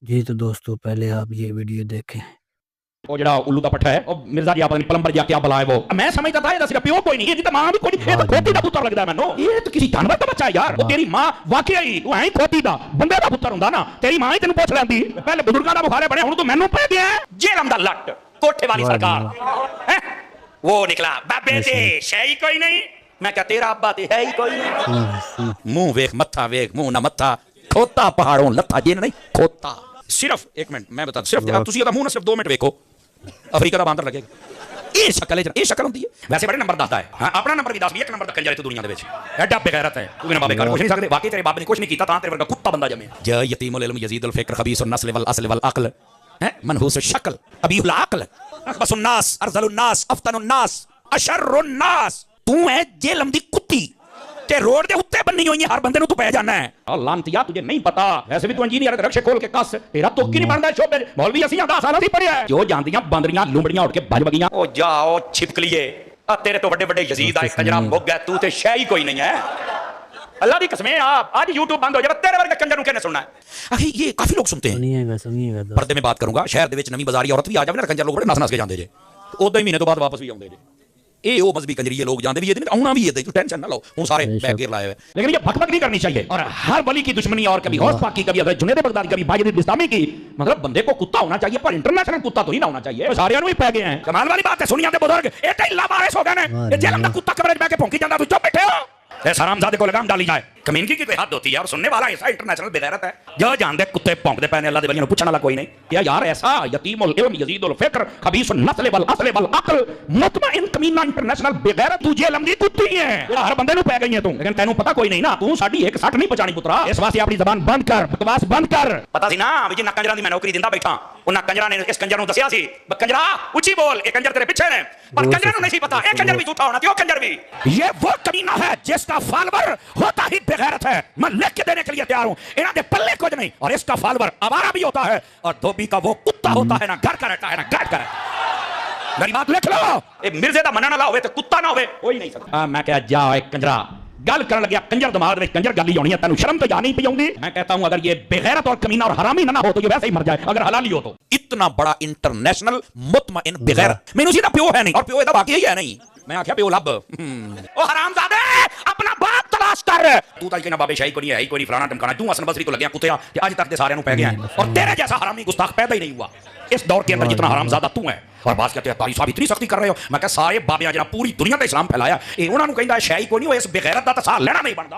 جی تو دوستو پہلے آپ یہ ویڈیو دیکھیں۔ وہ جڑا الو دا پٹھا ہے او مرزا جی پتہ نہیں پلمبر جا کیا بلا ہے وہ میں سمجھتا تھا یہ صرف پیو کوئی نہیں یہ تو ماں بھی کوئی نہیں یہ تو کھوتی دا پتر لگدا ہے مینوں یہ تو کسی جانور دا بچہ ہے یار وہ تیری ماں واقعی تو ہے کھوتی دا بندے دا پتر ہوندا نا تیری ماں ہی تینوں پوچھ لیندی پہلے بزرگاں دا بخارے بنے ہن تو مینوں پے گیا جیلم دا لٹ کوٹھے والی سرکار وہ نکلا بابے تے شے ہی کوئی نہیں میں کہا تیرا ابا تے ہے ہی کوئی نہیں منہ ویکھ متھا ویکھ منہ نہ متھا کھوتا پہاڑوں لتھا جن نہیں کھوتا صرف ایک منٹ میں بتا صرف تسی دا منہ نہ صرف 2 منٹ ویکھو افریقہ دا باندر لگے گا یہ شکل ہوندی ہے ویسے بڑے نمبر دستا ہے ہاں اپنا نمبر بھی دس بھی ایک نمبر دا کنجر ہے تو دنیا دے وچ ایڈا بے غیرت ہے تو میرے بابے کر کچھ نہیں سکدے واقعی تیرے باپ نے کچھ نہیں کیتا تاں تیرے ورگا کتا بندہ جمے جا یتیم العلم یزید الفکر خبیث النسل والاصل والعقل منحوس الشکل قبیح العقل اخبث الناس ارذل الناس افتن الناس اشر الناس تو ہے جیلم دی کتی تے روڈ دے اوتے بننی ہوئی ہر بندے نوں تو پے جانا ہے لعنتیا تجھے نہیں پتا ویسے بھی تو انجینئر رکشے کھول کے کس تیرا تو کی نہیں بندا شوبے مولوی اسی 10 سال دی پڑھیا ہے جو جاندیاں باندریاں لومڑیاں اڑ کے بج بگیاں او جاؤ چھپکلیے تیرے تو بڑے بڑے یزید آئے کنجرا مگ گئے تو تے شے ہی کوئی نہیں ہے اللہ دی قسمیں آپ آج یوٹیوب بند ہو جائے تیرے ورگے کنجر نوں کہنے سننا ہے اخی یہ کافی لوگ سنتے ہیں سنیے گا پردے میں بات کروں گا شہر دے وچ نویں بازاری عورت بھی آ جاوے نا کنجر لوگ بڑے نس نس کے جاندے جے اودے مہینے تو بعد واپس بھی آوندے جے اے او مذہبی کنجری لوگ جاندے بھی یہ آنا بھی یہ ٹینشن نہ لو ہوں سارے بیک گیر لائے ہوئے لیکن یہ بھک بھک نہیں کرنی چاہیے اور ہر ولی کی دشمنی اور کبھی غوث پاک کی کبھی حضرت جنید بغدادی کبھی باجد بستامی کی مطلب بندے کو کتا ہونا چاہیے پر انٹرنیشنل کتا تو ہی نہ ہونا چاہیے سارے بھی پہ گئے ہیں کمال والی بات ہے سنیا دے بزرگ اے تے اللہ وارث ہو گئے ہیں یہ جیلم دا کتا کمرے میں کے بھونکی جاندا تو چپ بیٹھے ہو ایسا حرامزادے کو لگام ڈالی جائے کمینگی کی کوئی حد ہوتی ہے اور سننے والا ایسا انٹرنیشنل بے غیرت ہے جو جان دے کتے پونکدے پے نے اللہ دے ولیوں پوچھنے والا کوئی نہیں کیا یار ایسا یتیم العلم یزید الفکر خبیث النسل والاصل والعقل مطمئن کمینہ انٹرنیشنل بے غیرت تو جیلم دی کتی ہے ہر بندے نوں پے گئی ہے تو لیکن تینوں پتہ کوئی نہیں نا تو ساڈی ایک سٹ نہیں پہچانی پترا اس واسطے اپنی زبان بند کر بکواس بند کر پتہ سی نا وی جنہ کنجراں دی میں نوکری دیندا بیٹھا انہاں کنجراں نے اس کنجر نوں دسیا سی کنجرا اونچی بول اے کنجر تیرے پیچھے نے پر کنجر نوں نہیں پتہ اے کنجر بھی جھوٹا ہونا تے او کنجر بھی یہ وہ کمینہ ہے جس کا فالوور ہوتا ہی بے غیرت ہے میں لکھ کے دینے کے لیے تیار ہوں انہاں دے پلے کچھ نہیں اور اس کا فالوور آوارہ بھی ہوتا ہے اور دھوبی کا وہ کتا ہوتا ہے نا گھر کا رہتا ہے نا گھر کا میری بات لکھ لو اے مرزے دا منن والا ہوے تے کتا نہ ہوے کوئی نہیں سکتا میں کہا جا اے کنجرا گل کرن لگیا کنجر دماغ وچ کنجر گل ہی ہونی ہے تینوں شرم تو جا نہیں پئی ہوندی میں کہتا ہوں اگر یہ بے غیرت اور کمینہ اور حرامی نہ ہو تو یہ ویسے ہی مر جائے اگر حلالی ہو تو اتنا بڑا انٹرنیشنل مطمئن بے غیرت مینوں سی دا پیو ہے نہیں اور پیو دا باقی ہے نہیں میں آخیا پیو لب او حرامزادے اپنا باپ تلاش کر تو تا کہنا بابے شاہی کو نہیں ہے ہی کوئی نہیں فلانا ٹمکانا تو حسن بصری تو لگیا کتیا کہ آج تک دے سارے نوں پے گیا اور تیرے جیسا حرامی گستاخ پیدا ہی نہیں ہوا اس دور کے اندر جتنا حرامزادہ تو ہے اور بعض کہتے ہیں تاری صاحب اتنی سختی کر رہے ہو میں کہا سارے بابیاں جنہاں پوری دنیا تے اسلام پھیلایا اے انہاں نوں کہندا ہے شاہی کو نہیں ہو اس بے غیرت دا تے سال لینا نہیں بندا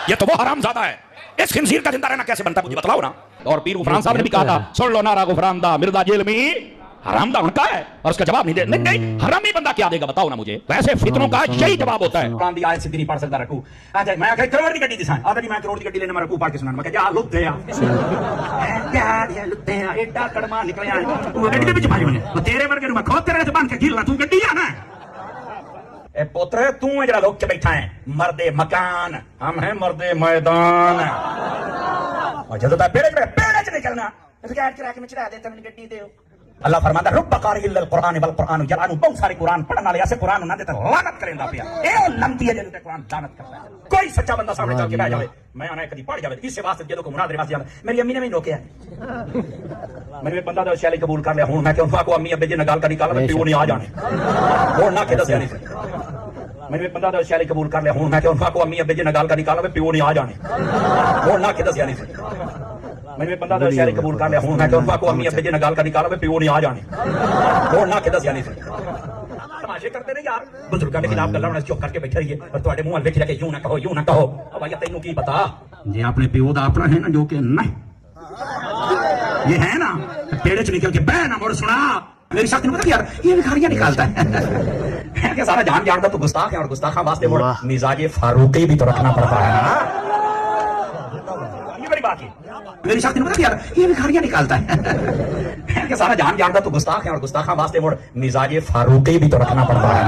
یہ تو وہ حرامزادہ ہے اس خنزیر کا زندہ رہنا کیسے بنتا ہے مجھے بتلاؤ نا اور پیر غفران صاحب نے بھی کہا تھا سن لو نعرہ غفران دا مرزا جیل میں حرام دا ان کا ہے اور اس کا جواب نہیں دے نہیں حرامی بندہ کیا دے گا بتاؤ نا مجھے ویسے فتنوں کا یہی جواب ہوتا ہے قرآن دی آیت سے نہیں پڑھ سکتا رکھو اچھا میں کہ کروڑ دی گڈی دساں آدھا میں کروڑ دی گڈی لینے میں رکھو پڑھ کے سنانا میں کہ جا لوٹ دے کیا دے لوٹ دے ایڈا کڑما نکلیا وہ گڈی دے وچ بھائی نے تیرے ورگے نوں میں کھوتے رہے تے بن کے گھیلنا تو گڈی آ نا اے پوترے تو ہے جڑا لوگ کے بیٹھا ہے مرد مکان ہم ہیں مرد میدان اور جدوں تے پیڑے چ نکلنا گیٹ کرا کے میں چڑھا دیتا میں گڈی دے اللہ فرماتا ہے رب قاری الا القرآن والقرآن یلعنہ بہت سارے قرآن پڑھن والے ایسے قرآن نہ دیتے لعنت کریندا پیا اے لعنتی ہے جے تے قرآن لعنت کرتا ہے کوئی سچا بندہ سامنے چل کے بیٹھ جاوے میں انہیں کدی پڑھ جاوے کس واسطے جدوں کو مناظرے واسطے جانا میری امی نے بھی روکیا میں نے بندہ دا شیلی قبول کر لیا ہن میں کہ ان کو امی ابے جی نال گل کری کل پیو نہیں آ جانے ہن نہ کہ دسیا نہیں میں نے بندہ دا شیلی قبول کر لیا ہن میں کہ ان کو امی ابے جی نال گل کری کل پیو نہیں آ جانے ہن نہ کہ دسیا نہیں میں نے بندہ دا شیلی قبول کر لیا ہوں میں کہ ان کو امی ابے جی نال کر نکالا پیو نہیں آ جانے ہوں نہ کہ دسیا نہیں تماشے کرتے رہے یار بزرگاں کے خلاف گلاں چپ کر کے بیٹھے رہیے اور تواڈے منہ ول ویکھ کے یوں نہ کہو بھائی تینوں کی پتا جی اپنے پیو دا اپنا ہے نا جو کہ نہیں یہ ہے نا پیڑے چ نکل کے بہ نہ مڑ سنا میری شخص نے پتا یار یہ بھکاریاں نکالتا ہے کہ سارا جان جانتا تو گستاخ ہے اور گستاخاں واسطے مڑ مزاج فاروقی بھی تو رکھنا پڑتا ہے یہ بڑی بات ہے میری شخص نے پتا یار یہ بھکاریاں نکالتا ہے کہ سارا جان جانتا تو گستاخ ہے اور گستاخاں واسطے مڑ مزاج فاروقی بھی تو رکھنا پڑتا ہے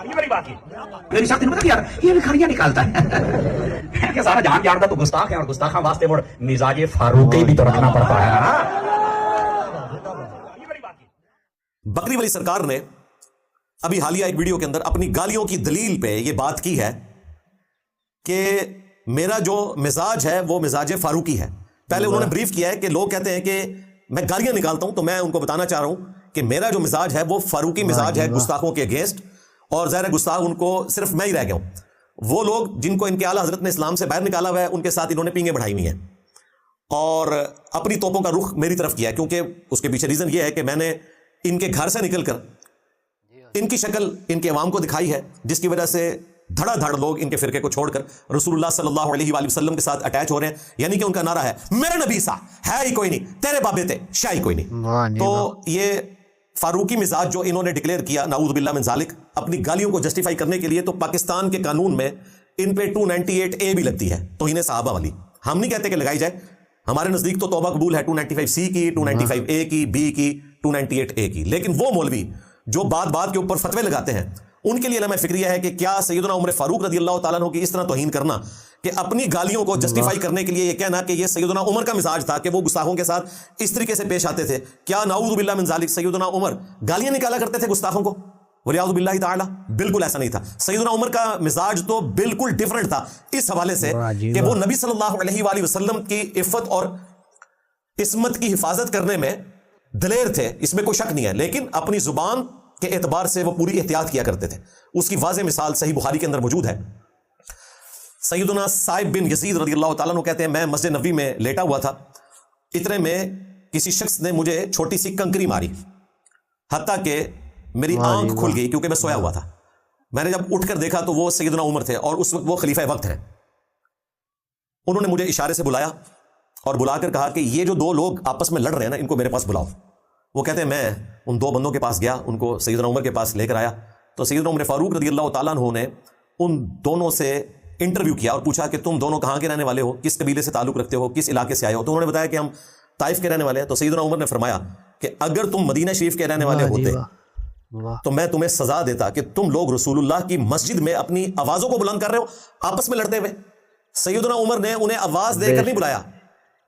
یہ بڑی بات ہے میری شخص نے پتا یار یہ بھکاریاں نکالتا ہے کہ سارا جان جانتا تو گستاخ ہے اور گستاخاں واسطے مڑ مزاج فاروقی بھی تو رکھنا پڑتا ہے بکری ولی سرکار نے ابھی حالیہ ایک ویڈیو کے اندر اپنی گالیوں کی دلیل پہ یہ بات کی ہے کہ میرا جو مزاج ہے وہ مزاج فاروقی ہے، پہلے انہوں نے بریف کیا ہے کہ لوگ کہتے ہیں کہ میں گالیاں نکالتا ہوں، تو میں ان کو بتانا چاہ رہا ہوں کہ میرا جو مزاج ہے وہ فاروقی مزاج ہے گستاخوں کے اگینسٹ، اور ظاہر گستاخ ان کو صرف میں ہی رہ گیا ہوں. وہ لوگ جن کو ان کے اعلیٰ حضرت نے اسلام سے باہر نکالا ہوا ہے ان کے ساتھ انہوں نے پینگیں بڑھائی ہوئی ہیں اور اپنی توپوں کا رخ میری طرف کیا ہے، کیونکہ اس کے پیچھے ریزن یہ ہے کہ میں نے ان کے گھر سے نکل کر ان کی شکل ان کے عوام کو دکھائی ہے، جس کی وجہ سے دھڑا دھڑ لوگ ان کے فرقے کو چھوڑ کر رسول اللہ صلی اللہ علیہ وآلہ وسلم کے ساتھ اٹیچ ہو رہے ہیں. یعنی کہ ان کا نعرہ ہے میرے نبی سا ہے ہی کوئی نہیں، تیرے بابے تھے شاہ ہی کوئی نہیں. تو یہ فاروقی مزاج جو انہوں نے ڈکلیئر کیا نعوذ باللہ من ذالک اپنی گالیوں کو جسٹیفائی کرنے کے لیے، تو پاکستان کے قانون میں ان پہ 298A بھی لگتی ہے، توہین صحابہ والی. ہم نہیں کہتے کہ لگائی جائے، ہمارے نزدیک تو توبہ قبول ہے 295C کی، 295A کی، B کی، 298A کی. لیکن وہ مولوی جو بات کے اوپر فتوے لگاتے ہیں ان کے لیے علامہ فکریہ ہے کہ کیا سیدنا عمر فاروق رضی اللہ تعالیٰ عنہ کی اس طرح توہین کرنا کہ اپنی گالیوں کو جسٹیفائی کرنے کے لیے یہ کہنا کہ یہ سیدنا عمر کا مزاج تھا کہ وہ گستاخوں کے ساتھ اس طریقے سے پیش آتے تھے، کیا نعوذ باللہ من ذالک سیدنا عمر گالیاں نکالا کرتے تھے گستاخوں کو؟ ولیعوذ باللہ تعالی، بالکل ایسا نہیں تھا. سیدنا عمر کا مزاج تو بالکل ڈیفرنٹ تھا اس حوالے سے کہ وہ نبی صلی اللہ علیہ وآلہ وسلم کی عفت اور عصمت کی حفاظت کرنے میں دلیر تھے، اس میں کوئی شک نہیں ہے، لیکن اپنی زبان کے اعتبار سے وہ پوری احتیاط کیا کرتے تھے. اس کی واضح مثال صحیح بخاری کے اندر موجود ہے. سیدنا صائب بن یزید رضی اللہ تعالیٰ عنہ کہتے ہیں میں مسجد نبوی میں لیٹا ہوا تھا، اتنے میں کسی شخص نے مجھے چھوٹی سی کنکری ماری، حتیٰ کہ میری آنکھ کھل گئی کیونکہ میں سویا ہوا تھا. میں نے جب اٹھ کر دیکھا تو وہ سیدنا عمر تھے اور اس وقت وہ خلیفہ وقت ہیں. انہوں نے مجھے اشارے سے بلایا اور بلا کر کہا کہ یہ جو دو لوگ آپس میں لڑ رہے ہیں نا ان کو میرے پاس بلاؤ. وہ کہتے ہیں میں ان دو بندوں کے پاس گیا، ان کو سیدنا عمر کے پاس لے کر آیا تو سیدنا عمر فاروق رضی اللہ تعالیٰ عنہ نے ان دونوں سے انٹرویو کیا اور پوچھا کہ تم دونوں کہاں کے رہنے والے ہو، کس قبیلے سے تعلق رکھتے ہو، کس علاقے سے آئے ہو؟ تو انہوں نے بتایا کہ ہم طائف کے رہنے والے ہیں. تو سیدنا عمر نے فرمایا کہ اگر تم مدینہ شریف کے رہنے والے ہوتے تو میں تمہیں سزا دیتا کہ تم لوگ رسول اللہ کی مسجد میں اپنی آوازوں کو بلند کر رہے ہو آپس میں لڑتے ہوئے. سیدنا عمر نے انہیں آواز دے کر نہیں بلایا.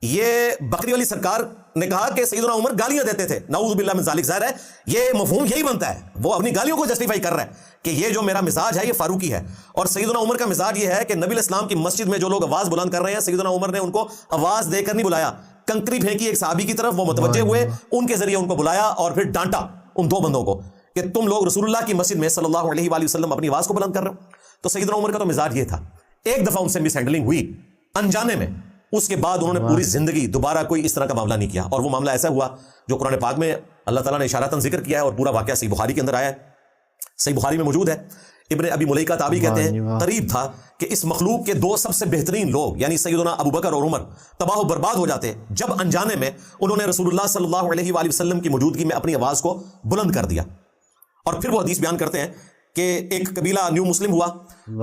یہ بکری والی سرکار نے کہا کہ سیدنا عمر گالیاں دیتے تھے، نعوذ باللہ من ذالک. ظاہر ہے یہ مفہوم یہی بنتا ہے، وہ اپنی گالیوں کو جسٹیفائی کر رہا ہے کہ یہ جو میرا مزاج ہے یہ فاروقی ہے. اور سیدنا عمر کا مزاج یہ ہے کہ نبی الاسلام کی مسجد میں جو لوگ آواز بلند کر رہے ہیں سیدنا عمر نے ان کو آواز دے کر نہیں بلایا، کنکری پھینکی ایک صحابی کی طرف، وہ متوجہ ہوئے، ان کے ذریعے ان کو بلایا اور پھر ڈانٹا ان دو بندوں کو کہ تم لوگ رسول اللہ کی مسجد میں صلی اللہ علیہ وآلہ وسلم اپنی آواز کو بلند کر رہے ہو. تو سیدنا عمر کا تو مزاج یہ تھا. ایک دفعہ ان سے مس ہینڈلنگ ہوئی انجانے میں، اس کے بعد انہوں نے پوری زندگی دوبارہ کوئی اس طرح کا معاملہ نہیں کیا. اور وہ معاملہ ایسا ہوا جو قرآن پاک میں اللہ تعالیٰ نے اشارتاً ذکر کیا ہے اور پورا واقعہ صحیح بخاری کے اندر آیا ہے، صحیح بخاری میں موجود ہے. ابن ابی ملیکہ تابعی کہتے ہیں قریب تھا کہ اس مخلوق کے دو سب سے بہترین لوگ یعنی سیدنا ابو بکر اور عمر تباہ و برباد ہو جاتے جب انجانے میں انہوں نے رسول اللہ صلی اللہ علیہ وآلہ وسلم کی موجودگی میں اپنی آواز کو بلند کر دیا. اور پھر وہ حدیث بیان کرتے ہیں کہ ایک قبیلہ نیو مسلم ہوا،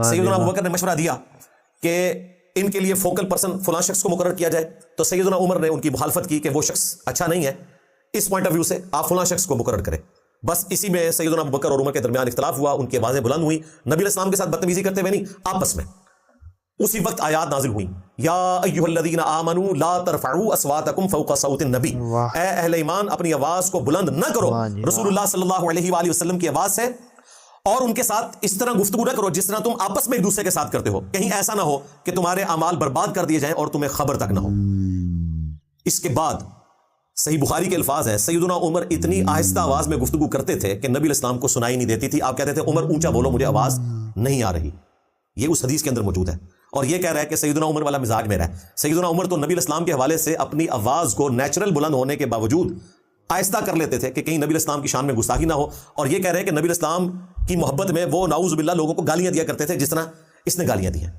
سیدنا ابو بکر نے مشورہ دیا کہ ان کے لیے فوکل پرسن فلاں شخص کو مقرر کیا جائے. تو سیدنا عمر نے ان کی مخالفت کی کہ وہ شخص اچھا نہیں ہے اس پوائنٹ آف ویو سے، آپ فلاں شخص کو مقرر کریں. بس اسی میں سیدنا ابو بکر اور عمر کے درمیان اختلاف ہوا، ان کی آوازیں بلند ہوئی، نبی الاسلام کے ساتھ بدتمیزی کرتے ہوئے نہیں، آپس میں. اسی وقت آیات نازل ہوئی یا ایھا الذین آمنوا لا ترفعوا اصواتکم فوق صوت النبی، اے اہل ایمان اپنی آواز کو بلند نہ کرو رسول اللہ صلی اللہ علیہ وآلہ وسلم کی آواز سے، اور ان کے ساتھ اس طرح گفتگو نہ کرو جس طرح تم آپس میں ایک دوسرے کے ساتھ کرتے ہو، کہیں ایسا نہ ہو کہ تمہارے اعمال برباد کر دیے جائیں اور تمہیں خبر تک نہ ہو. اس کے بعد صحیح بخاری کے الفاظ ہیں سیدنا عمر اتنی آہستہ آواز میں گفتگو کرتے تھے کہ نبی الاسلام کو سنائی نہیں دیتی تھی. آپ کہتے تھے عمر اونچا بولو مجھے آواز نہیں آ رہی. یہ اس حدیث کے اندر موجود ہے اور یہ کہہ رہا ہے کہ سیدنا عمر والا مزاج میرا ہے. سیدنا عمر تو نبی الاسلام کے حوالے سے اپنی آواز کو نیچرل بلند ہونے کے باوجود آہستہ کر لیتے تھے کہ کہیں نبی الاسلام کی شان میں گستاخی نہ ہو. اور یہ کہہ رہے ہیں کہ نبی الاسلام کی محبت میں وہ نعوذ باللہ لوگوں کو گالیاں دیا کرتے تھے جس طرح اس نے گالیاں دی ہیں.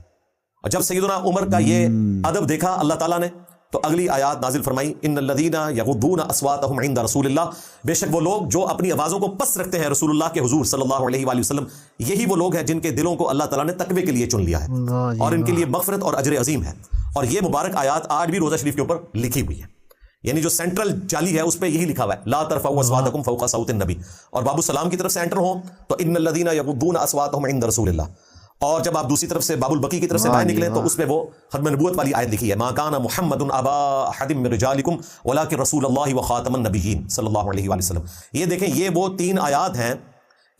اور جب سیدنا عمر کا یہ ادب دیکھا اللہ تعالیٰ نے تو اگلی آیات نازل فرمائی ان الذین یغضون اصواتهم عند رسول اللہ، بے شک وہ لوگ جو اپنی آوازوں کو پست رکھتے ہیں رسول اللہ کے حضور صلی اللہ علیہ وآلہ وسلم، یہی وہ لوگ ہیں جن کے دلوں کو اللہ تعالیٰ نے تقوی کے لیے چن لیا ہے اور ان کے لیے مغفرت اور اجر عظیم ہے. اور یہ مبارک آیات آج بھی روزہ شریف کے اوپر لکھی ہوئی ہے، یعنی جو سینٹرل جالی ہے اس پہ یہی لکھا ہوا ہے لا ترفعوا اصواتکم فوق صوت النبی. اور باب السلام کی طرف سے انٹر ہوں تو ان الذین یغضون اصواتهم عند رسول اللہ. اور جب آپ دوسری طرف سے باب البقی کی طرف سے باہر نکلیں تو اس میں وہ ختم نبوت والی آیت لکھی ہے ما کان محمد ابا احد من رجالکم ولکن رسول اللہ وخاتم النبیین صلی اللہ علیہ وآلہ وسلم. یہ دیکھیں یہ وہ تین آیات ہیں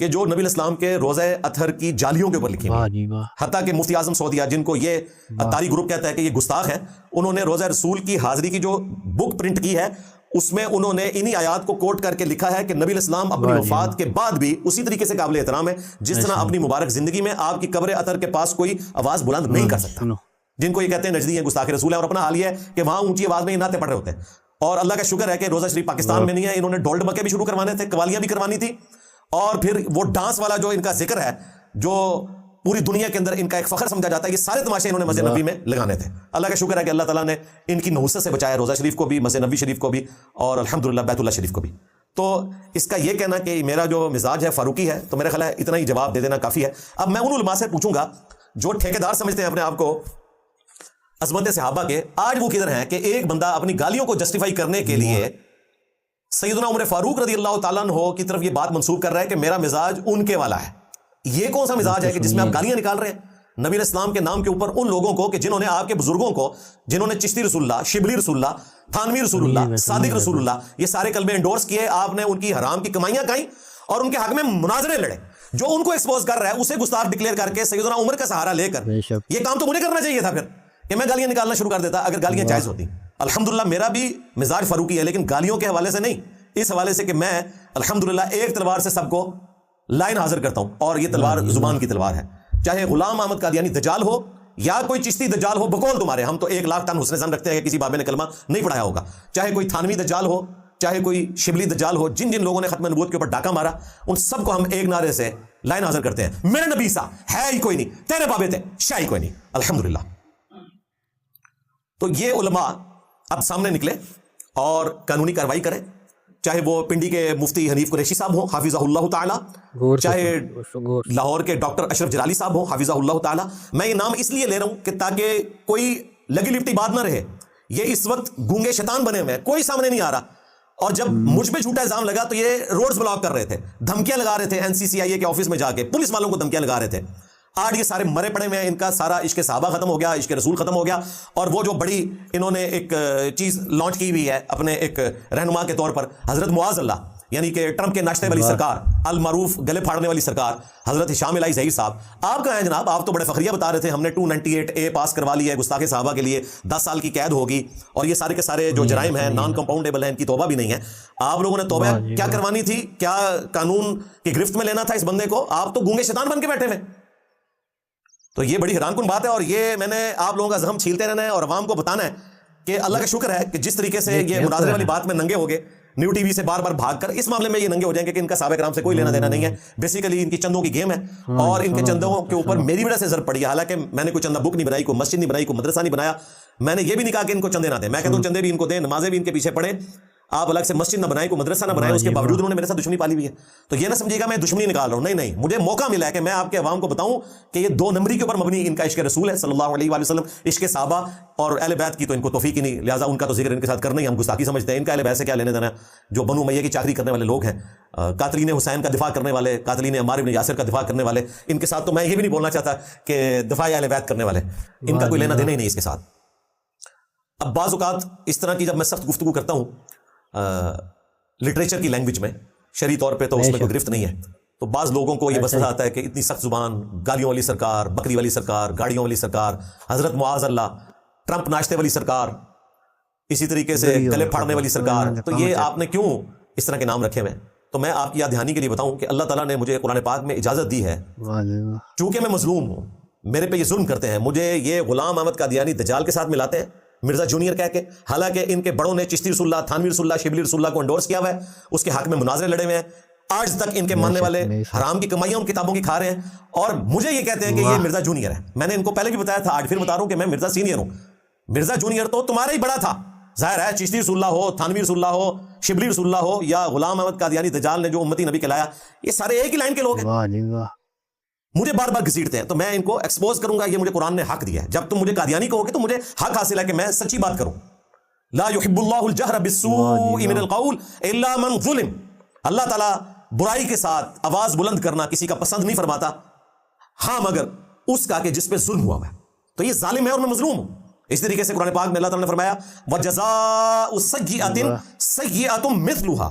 کہ جو نبی الاسلام کے روزہ اطہر کی جالیوں کے اوپر لکھی واہ ہوئی، جی واہ، حتیٰ کہ مفتی اعظم سعودیہ جن کو یہ اتاری گروپ کہتا ہے کہ یہ گستاخ ہیں، انہوں نے روزہ رسول کی حاضری کی جو بک پرنٹ کی ہے اس میں انہوں نے انہی آیات کو کوٹ کر کے لکھا ہے کہ نبی الاسلام اپنی وفات کے بعد بھی اسی طریقے سے قابل احترام ہے جس طرح اپنی مبارک زندگی میں آپ کی قبر اطہر کے پاس کوئی آواز بلند نہیں کر سکتا، جن کو یہ کہتے ہیں نجدی ہیں، گستاخ رسول ہے، اور اپنا حال یہ ہے کہ وہاں اونچی آواز میں یہ نعتیں پڑھ رہے ہوتے ہیں۔ اور اللہ کا شکر ہے کہ روزہ شریف پاکستان میں نہیں ہے، انہوں نے ڈول ڈمکے بھی شروع کروانے تھے، قوالیاں بھی کروانی تھی، اور پھر وہ ڈانس والا جو ان کا ذکر ہے جو پوری دنیا کے اندر ان کا ایک فخر سمجھا جاتا ہے، یہ سارے تماشے انہوں نے مسجد نبوی میں لگانے تھے۔ اللہ کا شکر ہے کہ اللہ تعالیٰ نے ان کی نحوست سے بچایا، روزہ شریف کو بھی، مسجد نبوی شریف کو بھی، اور الحمدللہ بیت اللہ شریف کو بھی۔ تو اس کا یہ کہنا کہ میرا جو مزاج ہے فاروقی ہے، تو میرا خیال ہے اتنا ہی جواب دے دینا کافی ہے۔ اب میں ان علماء سے پوچھوں گا جو ٹھیکیدار سمجھتے ہیں اپنے آپ کو عظمت صحابہ کے، آج وہ کدھر ہیں کہ ایک بندہ اپنی گالیوں کو جسٹیفائی کرنے کے لیے سیدنا عمر فاروق رضی اللہ تعالیٰ عنہ کی طرف یہ بات منسوب کر رہا ہے کہ میرا مزاج ان کے والا ہے۔ یہ کون سا مزاج ہے کہ جس میں آپ گالیاں نکال رہے ہیں نبی علیہ السلام کے نام کے اوپر ان لوگوں کو کہ جنہوں نے آپ کے بزرگوں کو، جنہوں نے چشتی رسول اللہ، شبلی رسول اللہ، تھانوی رسول اللہ، صادق رسول اللہ، یہ سارے کلمے انڈورس کیے، آپ نے ان کی حرام کی کمائیاں کھائیں اور ان کے حق میں مناظرے لڑے۔ جو ان کو ایکسپوز کر رہا ہے اسے گستاخ ڈکلیئر کر کے سیدنا عمر کا سہارا لے کر یہ کام تو مجھے کرنا چاہیے تھا پھر کہ میں گالیاں نکالنا شروع کر دیتا اگر گالیاں جائز ہوتی۔ الحمدللہ میرا بھی مزاج فاروقی ہے، لیکن گالیوں کے حوالے سے نہیں، اس حوالے سے کہ میں الحمدللہ ایک تلوار سے سب کو لائن حاضر کرتا ہوں، اور یہ تلوار زبان کی تلوار ہے۔ چاہے غلام احمد قادیانی دجال ہو یا کوئی چشتی دجال ہو، بقول تمہارے، ہم تو 1,00,000 ٹن حسن ظن رکھتے ہیں کہ کسی بابے نے کلمہ نہیں پڑھایا ہوگا، چاہے کوئی تھانوی دجال ہو، چاہے کوئی شبلی دجال ہو، جن جن لوگوں نے ختم نبوت کے اوپر ڈاکہ مارا، ان سب کو ہم ایک نعرے سے لائن حاضر کرتے ہیں، میرے نبی سا ہے ہی کوئی نہیں، تیرے بابے تھے شاہ ہی کوئی نہیں، الحمدللہ۔ تو یہ علماء اب سامنے نکلے اور قانونی کارروائی کریں، چاہے وہ پنڈی کے مفتی حنیف قریشی صاحب ہوں حافظہ اللہ تعالی، چاہے لاہور کے ڈاکٹر اشرف جلالی صاحب ہوں حافظہ اللہ تعالی۔ میں یہ نام اس لیے لے رہا ہوں کہ تاکہ کوئی لگی لپٹی بات نہ رہے، یہ اس وقت گونگے شیطان بنے ہوئے ہیں، کوئی سامنے نہیں آ رہا، اور جب مجھ پہ جھوٹا الزام لگا تو یہ روڈز بلاک کر رہے تھے، دھمکیاں لگا رہے تھے، NCCIA کے آفس میں جا کے پولیس والوں کو دھمکیاں لگا رہے تھے۔ آج یہ سارے مرے پڑے ہوئے ہیں، ان کا سارا عشق صحابہ ختم ہو گیا، عشق رسول ختم ہو گیا، اور وہ جو بڑی انہوں نے ایک چیز لانچ کی ہوئی ہے اپنے ایک رہنما کے طور پر، حضرت معاذ اللہ، یعنی کہ ٹرمپ کے ناشتے والی سرکار، المعروف گلے پھاڑنے والی سرکار حضرت ہشام الہی ظہیر صاحب، آپ کہاں ہیں جناب؟ آپ تو بڑے فخریہ بتا رہے تھے ہم نے 298A پاس کروا لی ہے گستاخ صحابہ کے لیے، 10 سال کی قید ہوگی، اور یہ سارے کے سارے جو جرائم ہیں نان کمپاؤنڈیبل ہیں، ان کی توبہ بھی نہیں ہے۔ آپ لوگوں نے توبہ کیا کروانی تھی؟ کیا قانون کی گرفت میں لینا تھا اس بندے کو؟ آپ تو گونگے شیطان بن کے بیٹھے ہوئے۔ تو یہ بڑی حیران کن بات ہے، اور یہ میں نے آپ لوگوں کا زخم چھیلتے رہنا ہے اور عوام کو بتانا ہے کہ اللہ کا شکر ہے کہ جس طریقے سے یہ مناظرے والی بات میں ننگے ہو گئے، نیو ٹی وی سے بار بار بھاگ کر اس معاملے میں یہ ننگے ہو جائیں گے کہ ان کا صحابہ کرام سے کوئی لینا دینا نہیں ہے، بیسیکلی ان کی چندوں کی گیم ہے، اور ان کے چندوں کے اوپر میری وجہ سے ضرب پڑی ہے۔ حالانکہ میں نے کوئی چندہ بک نہیں بنائی، کوئی مسجد نہیں بنائی، کوئی مدرسہ نہیں بنایا، میں نے یہ بھی نہیں کہا کہ ان کو چندے نہ دیں، میں کہتا ہوں چندے بھی ان کو دیں، نمازیں بھی ان کے پیچھے پڑھیں، آپ الگ سے مسجد نہ بنائیں، کوئی مدرسہ نہ بنائیں، اس کے باوجود انہوں نے میرے ساتھ دشمنی پالی ہوئی ہے۔ تو یہ نہ سمجھیے گا میں دشمنی نکال رہا ہوں، نہیں، مجھے موقع ملا ہے کہ میں آپ کے عوام کو بتاؤں کہ یہ 2 نمبری کے اوپر مبنی ان کا عشق رسول ہے صلی اللہ علیہ وآلہ وسلم، عشق صحابہ اور اہل بیت کی تو ان کو توفیق ہی نہیں، لہٰذا ان کا تو ذکر ان کے ساتھ کرنا ہی ہم گستاخی سمجھتے ہیں۔ ان کا اہل بیت سے کیا لینے دینا؟ جو بنو امیہ کی چاکری کرنے والے لوگ ہیں، قاتلین حسین کا دفاع کرنے والے، قاتلین عمار بن یاسر کا دفاع کرنے والے، ان کے ساتھ تو میں یہ بھی نہیں بولنا چاہتا کہ دفاع اہل بیت کرنے والے، ان کا کوئی لینا دینا ہی نہیں اس کے ساتھ۔ اب بعض اوقات اس طرح کی جب میں سخت گفتگو کرتا ہوں لٹریچر کی لینگویج میں، شرعی طور پہ تو اس میں کوئی گرفت نہیں ہے، تو بعض لوگوں کو یہ وسوسہ آتا ہے کہ اتنی سخت زبان، گالیوں والی سرکار، بکری والی سرکار، گاڑیوں والی سرکار، حضرت معاذ اللہ، ٹرمپ ناشتے والی سرکار، اسی طریقے سے گلے پھاڑنے والی سرکار، تو یہ آپ نے کیوں اس طرح کے نام رکھے ہوئے ہیں؟ تو میں آپ کی یاد دہانی کے لیے بتاؤں کہ اللہ تعالیٰ نے مجھے قرآن پاک میں اجازت دی ہے، چونکہ میں مظلوم ہوں، میرے پہ یہ ظلم کرتے ہیں، مجھے یہ غلام احمد قادیانی دجال کے ساتھ ملاتے ہیں، مرزا جونیئر کہہ کے، حالانکہ ان کے بڑوں نے چشتی رسول اللہ، تھانوی رسول اللہ، شبلی رسول اللہ کو انڈورس کیا ہوا ہے، اس کے حق میں مناظرے لڑے ہوئے ہیں، آج تک ان کے ماننے والے حرام کی کمائیاں ان کتابوں کی کھا رہے ہیں، اور مجھے یہ کہتے ہیں کہ یہ مرزا جونیئر ہے۔ میں نے ان کو پہلے بھی بتایا تھا، آج پھر بتا رہا ہوں کہ میں مرزا سینئر ہوں۔ مرزا جونیئر تو تمہارا ہی بڑا تھا، ظاہر ہے، چشتی رسول اللہ ہو، تھانوی رسول اللہ ہو، شبلی رسول اللہ ہو، یا غلام احمد قادیانی دجال نے جو امتی نبی کہلایا، یہ سارے ایک ہی لائن کے لوگ ہیں۔ مجھے بار بار گھسیٹتے ہیں، تو میں ان کو ایکسپوز کروں گا، یہ مجھے قرآن نے حق دیا ہے، جب تم مجھے قادیانی کہو گے تو مجھے حق حاصل ہے کہ میں سچی بات کروں۔ لا يحب اللہ الجہر بالسوء من القول الا من ظلم، اللہ تعالیٰ برائی کے ساتھ آواز بلند کرنا کسی کا پسند نہیں فرماتا، ہاں مگر اس کا کہ جس پہ ظلم ہوا ہے، تو یہ ظالم ہے اور میں مظلوم ہوں۔ اس طریقے سے قرآن پاک میں اللہ تعالیٰ نے فرمایا وَجَزَاءُ سَيِّئَةٍ سَيِّئَةٌ مِثْلُهَا،